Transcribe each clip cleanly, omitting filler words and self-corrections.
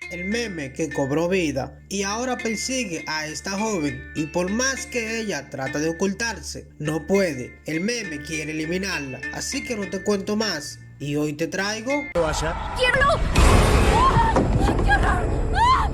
El meme que cobró vida y ahora persigue a esta joven y por más que ella trata de ocultarse, no puede. El meme quiere eliminarla, así que no te cuento más. Y hoy te traigo... ¡Quiero! ¡Ah! ¡Qué horror! ¡Ah!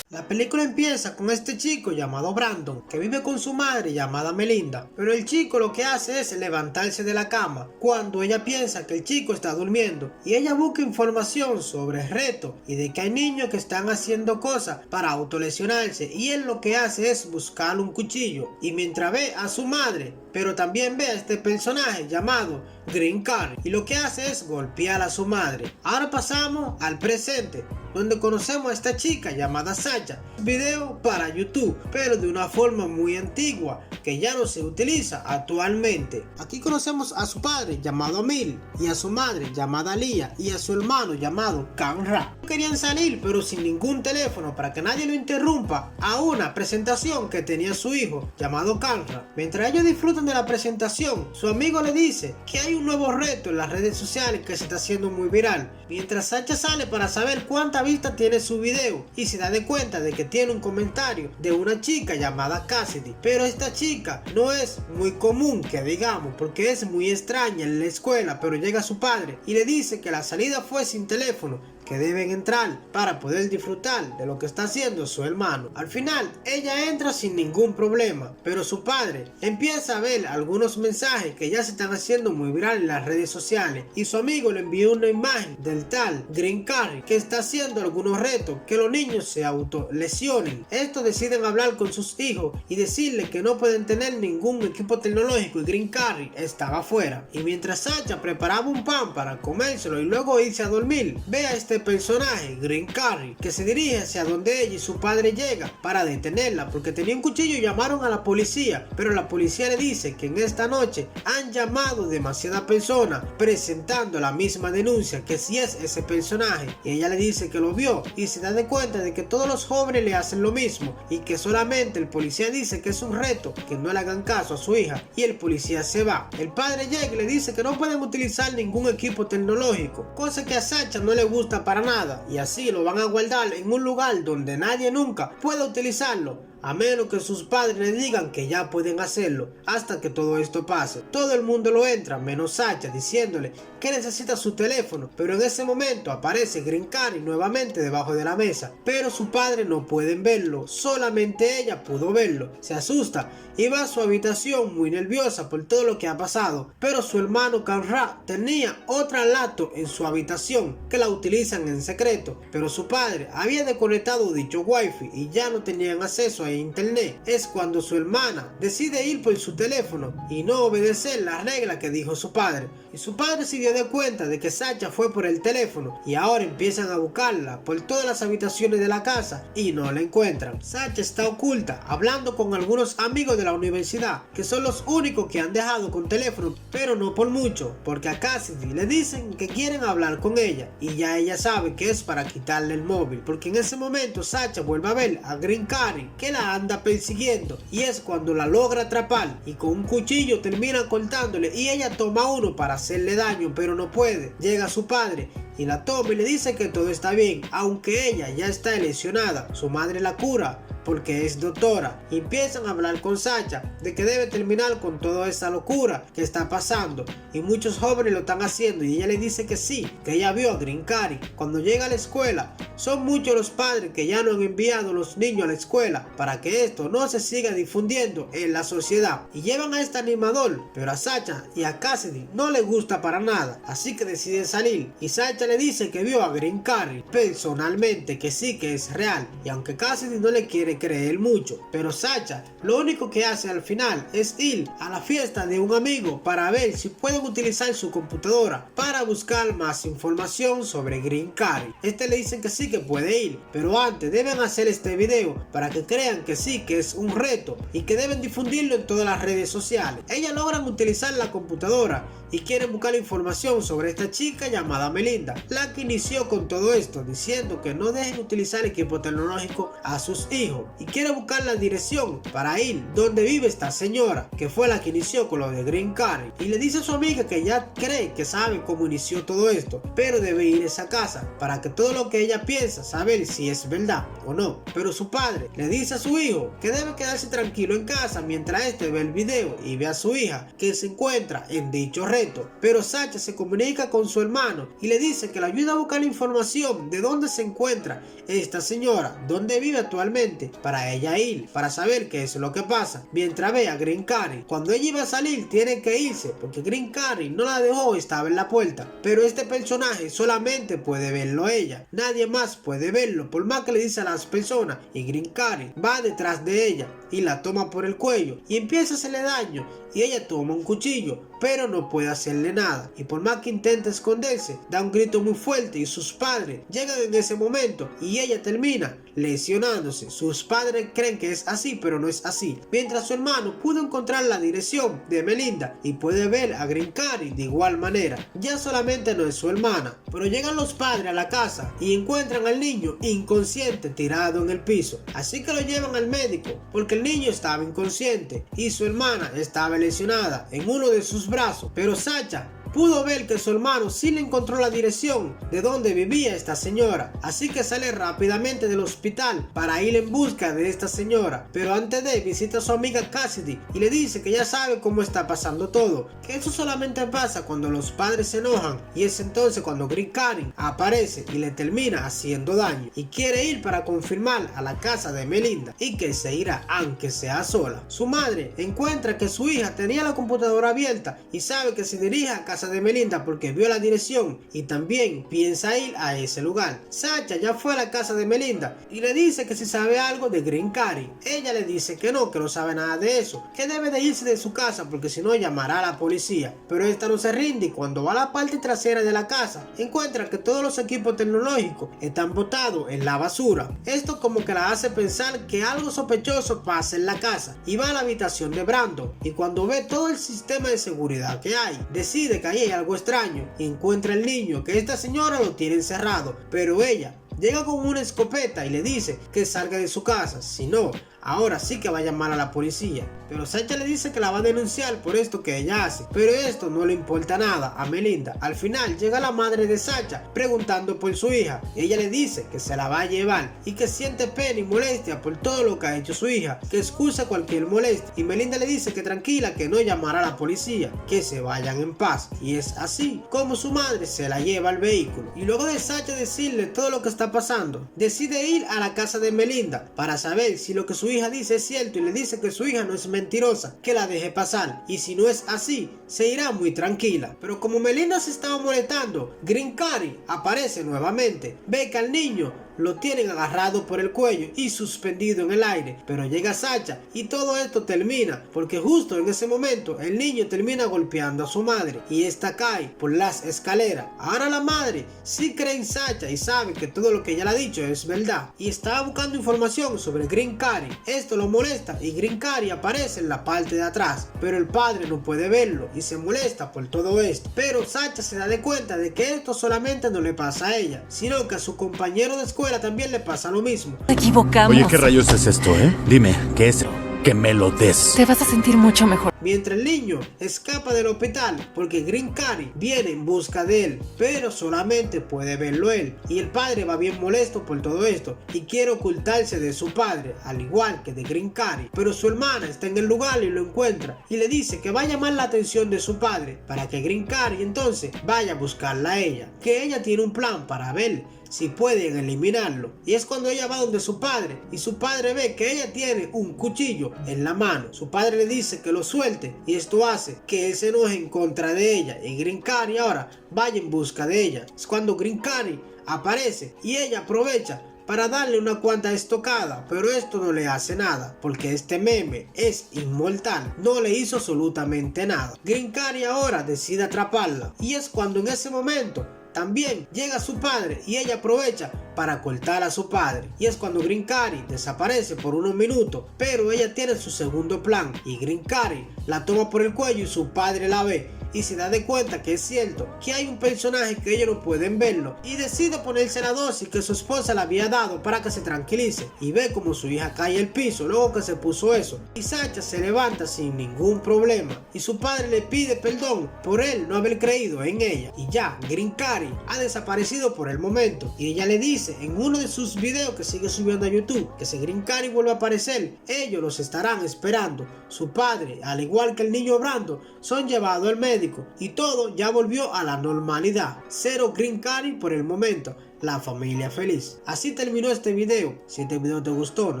La película empieza con este chico llamado Brandon, que vive con su madre llamada Melinda, pero el chico lo que hace es levantarse de la cama, cuando ella piensa que el chico está durmiendo, y ella busca información sobre el reto, y de que hay niños que están haciendo cosas para autolesionarse, y él lo que hace es buscar un cuchillo, y mientras ve a su madre, pero también ve a este personaje llamado Green Carry, y lo que hace es golpear a su madre. Ahora pasamos al presente, donde conocemos a esta chica llamada Sacha, video para YouTube, pero de una forma muy antigua, que ya no se utiliza actualmente. Aquí conocemos a su padre llamado Amil, y a su madre llamada Lia, y a su hermano llamado Kanra. Querían salir pero sin ningún teléfono para que nadie lo interrumpa a una presentación que tenía su hijo llamado Kanra. Mientras ellos disfrutan de la presentación, su amigo le dice que hay un nuevo reto en las redes sociales que se está haciendo muy viral, mientras Sacha sale para saber cuánta vista tiene su video y se da de cuenta de que tiene un comentario de una chica llamada Cassidy, pero esta chica no es muy común que digamos, porque es muy extraña en la escuela, pero llega su padre y le dice que la salida fue sin teléfono, que deben entrar para poder disfrutar de lo que está haciendo su hermano. Al final ella entra sin ningún problema, pero su padre empieza a ver algunos mensajes que ya se están haciendo muy viral en las redes sociales, y su amigo le envió una imagen del tal Green Carry que está haciendo algunos retos que los niños se autolesionen. Estos deciden hablar con sus hijos y decirle que no pueden tener ningún equipo tecnológico, y Green Carry estaba afuera. Y mientras Sacha preparaba un pan para comérselo y luego irse a dormir, ve a este personaje, Green Carry, que se dirige hacia donde ella y su padre llega para detenerla porque tenía un cuchillo y llamaron a la policía, pero la policía le dice que en esta noche han llamado demasiadas personas presentando la misma denuncia, que si es ese personaje, y ella le dice que lo vio y se da de cuenta de que todos los jóvenes le hacen lo mismo y que solamente el policía dice que es un reto, que no le hagan caso a su hija, y el policía se va. El padre llega y le dice que no pueden utilizar ningún equipo tecnológico, cosa que a Sacha no le gusta para nada, y así lo van a guardar en un lugar donde nadie nunca pueda utilizarlo, a menos que sus padres le digan que ya pueden hacerlo. Hasta que todo esto pase, todo el mundo lo entra menos Sacha, diciéndole que necesita su teléfono, pero en ese momento aparece Green Carry nuevamente debajo de la mesa, pero su padre no pueden verlo, solamente ella pudo verlo. Se asusta y va a su habitación muy nerviosa por todo lo que ha pasado, pero su hermano Kanra tenía otra laptop en su habitación que la utilizan en secreto, pero su padre había desconectado dicho wifi y ya no tenían acceso a internet. Es cuando su hermana decide ir por su teléfono y no obedecer la regla que dijo su padre, y su padre se dio de cuenta de que Sacha fue por el teléfono y ahora empiezan a buscarla por todas las habitaciones de la casa y no la encuentran. Sacha está oculta hablando con algunos amigos de la universidad, que son los únicos que han dejado con teléfono, pero no por mucho, porque a Cassidy le dicen que quieren hablar con ella y ya ella sabe que es para quitarle el móvil, porque en ese momento Sacha vuelve a ver a Green Carry que la anda persiguiendo, y es cuando la logra atrapar y con un cuchillo termina cortándole, y ella toma uno para hacerle daño pero no puede. Llega su padre y la toma y le dice que todo está bien, aunque ella ya está lesionada. Su madre la cura porque es doctora, y empiezan a hablar con Sacha de que debe terminar con toda esa locura que está pasando, y muchos jóvenes lo están haciendo, y ella le dice que sí, que ella vio a Green Carry. Cuando llega a la escuela, son muchos los padres que ya no han enviado a los niños a la escuela para que esto no se siga difundiendo en la sociedad, y llevan a este animador, pero a Sacha y a Cassidy no les gusta para nada, así que deciden salir, y Sacha le dice que vio a Green Carry personalmente, que sí que es real, y aunque Cassidy no le quiere creer mucho, pero Sacha lo único que hace al final es ir a la fiesta de un amigo para ver si pueden utilizar su computadora para buscar más información sobre Green Carry. Este le dicen que sí que puede ir, pero antes deben hacer este video para que crean que sí que es un reto y que deben difundirlo en todas las redes sociales. Ellas logran utilizar la computadora y quieren buscar información sobre esta chica llamada Melinda, la que inició con todo esto, diciendo que no dejen utilizar equipo tecnológico a sus hijos. teléfono y quiere buscar la dirección para ir donde vive esta señora, que fue la que inició con lo de Green Carry, y le dice a su amiga que ya cree que sabe cómo inició todo esto, pero debe ir a esa casa para que todo lo que ella piensa saber si es verdad o no. Pero su padre le dice a su hijo que debe quedarse tranquilo en casa mientras este ve el video y ve a su hija que se encuentra en dicho reto. Pero Sacha se comunica con su hermano y le dice que le ayuda a buscar la información de dónde se encuentra esta señora, dónde vive actualmente, para ella ir, para saber qué es lo que pasa, mientras ve a Green Carry. Cuando ella iba a salir tiene que irse porque Green Carry no la dejó, estaba en la puerta, pero este personaje solamente puede verlo ella, nadie más puede verlo, por más que le dice a las personas, y Green Carry va detrás de ella y la toma por el cuello y empieza a hacerle daño, y ella toma un cuchillo pero no puede hacerle nada, y por más que intenta esconderse da un grito muy fuerte y sus padres llegan en ese momento y ella termina lesionándose. Sus padres creen que es así, pero no es así, mientras su hermano pudo encontrar la dirección de Melinda y puede ver a Green Carry de igual manera. Ya solamente no es su hermana, pero llegan los padres a la casa y encuentran al niño inconsciente tirado en el piso, así que lo llevan al médico porque el niño estaba inconsciente y su hermana estaba lesionada en uno de sus brazos, pero Sacha pudo ver que su hermano sí le encontró la dirección de donde vivía esta señora, así que sale rápidamente del hospital para ir en busca de esta señora, pero antes de visita a su amiga Cassidy y le dice que ya sabe cómo está pasando todo, que eso solamente pasa cuando los padres se enojan, y es entonces cuando Green Carry aparece y le termina haciendo daño y quiere ir para confirmar a la casa de Melinda y que se irá aunque sea sola. Su madre encuentra que su hija tenía la computadora abierta y sabe que se dirige a casa de Melinda porque vio la dirección y también piensa ir a ese lugar. Sacha ya fue a la casa de Melinda y le dice que si sabe algo de Green Carry. Ella le dice que no sabe nada de eso, que debe de irse de su casa porque si no llamará a la policía, pero esta no se rinde y cuando va a la parte trasera de la casa encuentra que todos los equipos tecnológicos están botados en la basura. Esto como que la hace pensar que algo sospechoso pasa en la casa y va a la habitación de Brandon, y cuando ve todo el sistema de seguridad que hay decide que ahí hay algo extraño y encuentra al niño que esta señora lo tiene encerrado, pero ella llega con una escopeta y le dice que salga de su casa, si no, ahora sí que va a llamar a la policía. Pero Sacha le dice que la va a denunciar por esto que ella hace, pero esto no le importa nada a Melinda. Al final llega la madre de Sacha preguntando por su hija. Ella le dice que se la va a llevar y que siente pena y molestia por todo lo que ha hecho su hija, que excusa cualquier molestia, y Melinda le dice que tranquila, que no llamará a la policía, que se vayan en paz. Y es así como su madre se la lleva al vehículo, y luego de Sacha decirle todo lo que está pasando, decide ir a la casa de Melinda para saber si lo que su hija dice es cierto, y le dice que su hija no es mentirosa, que la deje pasar, y si no es así se irá muy tranquila. Pero como Melinda se estaba molestando, Green Carry aparece nuevamente, ve que al niño lo tienen agarrado por el cuello y suspendido en el aire, pero llega Sacha y todo esto termina porque justo en ese momento el niño termina golpeando a su madre y esta cae por las escaleras. Ahora la madre sí cree en Sacha y sabe que todo lo que ella le ha dicho es verdad y estaba buscando información sobre Green Carry. Esto lo molesta y Green Carry aparece en la parte de atrás, pero el padre no puede verlo y se molesta por todo esto. Pero Sacha se da de cuenta de que esto solamente no le pasa a ella, sino que a su compañero de escuela también le pasa lo mismo. Te equivocamos. Oye, ¿qué rayos es esto, Dime, ¿qué es? Que me lo des. Te vas a sentir mucho mejor. Mientras el niño escapa del hospital porque Green Carry viene en busca de él, pero solamente puede verlo él, y el padre va bien molesto por todo esto y quiere ocultarse de su padre, al igual que de Green Carry, pero su hermana está en el lugar y lo encuentra y le dice que va a llamar la atención de su padre para que Green Carry entonces vaya a buscarla a ella, que ella tiene un plan para ver si pueden eliminarlo. Y es cuando ella va donde su padre y su padre ve que ella tiene un cuchillo en la mano. Su padre le dice que lo suelte y esto hace que él se enoje en contra de ella y Green Carry ahora vaya en busca de ella. Es cuando Green Carry aparece y ella aprovecha para darle una cuanta estocada, pero esto no le hace nada porque este meme es inmortal, no le hizo absolutamente nada. Green Carry ahora decide atraparla y es cuando en ese momento también llega su padre y ella aprovecha para cortar a su padre, y es cuando Green Carry desaparece por unos minutos, pero ella tiene su segundo plan y Green Carry la toma por el cuello y su padre la ve y se da de cuenta que es cierto que hay un personaje que ellos no pueden verlo y decide ponerse la dosis que su esposa le había dado para que se tranquilice y ve como su hija cae al piso luego que se puso eso y Sacha se levanta sin ningún problema y su padre le pide perdón por él no haber creído en ella y ya Green Carry ha desaparecido por el momento y ella le dice en uno de sus videos que sigue subiendo a YouTube que si Green Carry vuelve a aparecer ellos los estarán esperando. Su padre al igual que el niño Brandon son llevados al médico y todo ya volvió a la normalidad. Cero Green Carry por el momento. La familia feliz. Así terminó este video. Si este video te gustó, no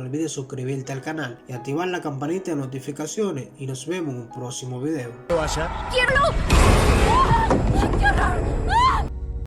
olvides suscribirte al canal y activar la campanita de notificaciones y nos vemos en un próximo video. ¡Quiero! ¡Ah! ¡Qué horror! ¡Ah!